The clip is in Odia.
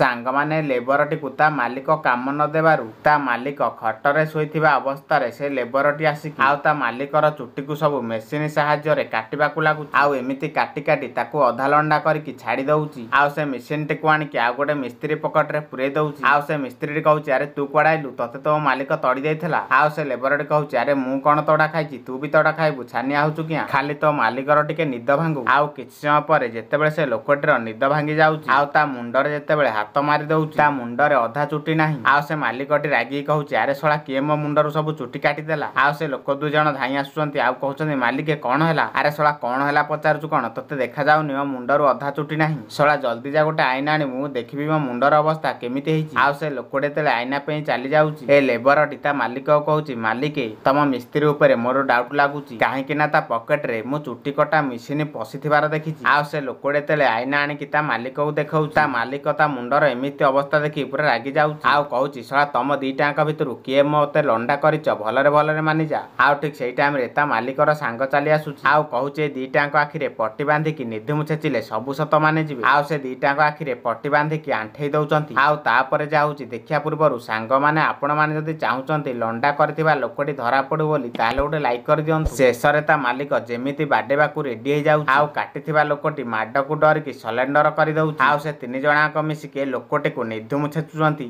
ସାଙ୍ଗମାନେ ଲେବରଟିକୁ ତା ମାଲିକ କାମ ନ ଦେବାରୁ ତା ମାଲିକ ଖଟରେ ଶୋଇଥିବା ଅବସ୍ଥାରେ ସେ ଲେବରଟି ଆସିକି ଆଉ ତା ମାଲିକର ଚୁଟିକୁ ସବୁ ମେସିନ ସାହାଯ୍ୟରେ କାଟିବାକୁ ଲାଗୁଛି। ଆଉ ଏମିତି କାଟି କାଟି ତାକୁ ଅଧା ଲଣ୍ଡା କରିକି ଛାଡ଼ି ଦଉଛି। ଆଉ ସେ ମେସିନଟିକୁ ଆଣିକି ଆଉ ଗୋଟେ ମିସ୍ତ୍ରୀ ପକେଟରେ ପୁରେଇ ଦଉଛି। ଆଉ ସେ ମିସ୍ତ୍ରୀଟି କହୁଛି, ଆରେ ତୁ କୁଆଡ଼େ ଆଇଲୁ? ତତେ ତୋ ମାଲିକ ତଡ଼ି ଦେଇଥିଲା। ଆଉ ସେ ଲେବରଟି କହୁଛି, ଆରେ ମୁଁ କଣ ତଡ଼ା ଖାଇଛି, ତୁ ବି ତଡ଼ା ଖାଇବୁ, ଛାନିଆ ହଉଛୁ କିଆଁ? ଖାଲି ତୋ ମାଲିକର ଟିକେ ନିଦ ଭାଙ୍ଗୁ। ଆଉ କିଛି ସମୟ ପରେ ଯେତେବେଳେ ସେ ଲୋକଟିର ନିଦ ଭାଙ୍ଗି ଯାଉଛି ଆଉ ତା ମୁଣ୍ଡରେ ଯେତେବେଳେ ହାତ ମାରି ଦଉଛି ତା ମୁଣ୍ଡରେ ଅଧା ଚୁଟି ନାହିଁ। ଆଉ ସେ ମାଲିକଟି ରାଗିକି କହୁଛି, ଆରେ ଶଳା କିଏ ମୋ ମୁଣ୍ଡରୁ ସବୁ ଚୁଟି କାଟିଦେଲା? ଆଉ ସେ ଲୋକ ଦୁଇ ଜଣ ଧାଇଁ ଆସୁଛନ୍ତି ଆଉ କହୁଛନ୍ତି, ମାଲିକେ କଣ ହେଲା? ଆରେ ଶଳା କଣ ହେଲା ପଚାରୁଛୁ କଣ? ତତେ ଦେଖାଯାଉନି ମୋ ମୁଣ୍ଡରୁ ଅଧା ଚୁଟି ନାହିଁ? ଶଳା ଜଲ୍ଦି ଯା ଗୋଟେ ଆଇନା ଆଣି ମୁଁ ଦେଖିବି ମୋ ମୁଣ୍ଡର ଅବସ୍ଥା କେମିତି ହେଇଛି। ଆଉ ସେ ଲୋକଟି ଯେତେବେଳେ ଆଇନା ପାଇଁ ଚାଲି ଯାଉଛି ଏ ଲେବରଟି ତା ମାଲିକକୁ କହୁଛି, ମାଲିକେ ତମ ମିସ୍ତ୍ରୀ ଉପରେ ମୋର ଡାଉଟ ଲାଗୁଛି, କାହିଁକି ନା ତା ପକେଟରେ ମୁଁ ଚୁଟି କଟା ମେସିନ ପଶିଥିବାର ଦେଖିଛି। ଆଉ ସେ ଲୋକଟି ଯେତେବେଳେ ଆଇନା ଆଣିକି ତା ମାଲିକକୁ ଦେଖାଉଛି ତା ମାଲିକ ତା ମୁଣ୍ଡର ଏମିତି ଅବସ୍ଥା ଦେଖି ପୁରା ରାଗି ଯାଉଛି ଆଉ କହୁଛି, ଶଳା ତମ ଦିଟାଙ୍କ ଭିତରୁ କିଏ ମତେ ଲଣ୍ଡା କରିଛ ଭଲରେ ଭଲରେ ମାନିଯା। ଆଉ ଠିକ ସେଇ ଟାଇମରେ ତା ମାଲିକର ସାଙ୍ଗ ଚାଲି ଆସୁଛି ଆଉ କହୁଛି, ଏ ଦିଟାଙ୍କ ଆଖିରେ ପଟି ବାନ୍ଧିକି ନିଧୁମ ଛେଚିଲେ ସବୁ ସତ ମାନେ ଯିବେ। ଆଉ ସେ ଦିଟାଙ୍କ ଆଖିରେ ପଟି ବାନ୍ଧିକି ଆଣ୍ଠେଇ ଦଉଛନ୍ତି। ଆଉ ତାପରେ ଯାଉଛି ଦେଖିବା ପୂର୍ବରୁ ସାଙ୍ଗମାନେ ଆପଣମାନେ ଯଦି ଚାହୁଁଛନ୍ତି ଲଣ୍ଡା କରିଥିବା ଲୋକଟି ଧରା ପଡୁ ବୋଲି ତାହେଲେ ଗୋଟେ ଲାଇକ୍ କରିଦିଅନ୍ତୁ। ଶେଷରେ ତା ମାଲିକ ଯେମିତି ବାଡେଇବାକୁ ରେଡି ହେଇଯାଉଛି ଆଉ କାଟିଥିବା ଲୋକଟି ମାଡକୁ ଡରିକି ସରେଣ୍ଡର କରିଦଉଛି। ଆଉ ସେ ତିନି ଜଣଙ୍କ ମିଶିକି ଏ ଲୋକଟିକୁ ନିଧୁମ ଛେଚୁଛନ୍ତି।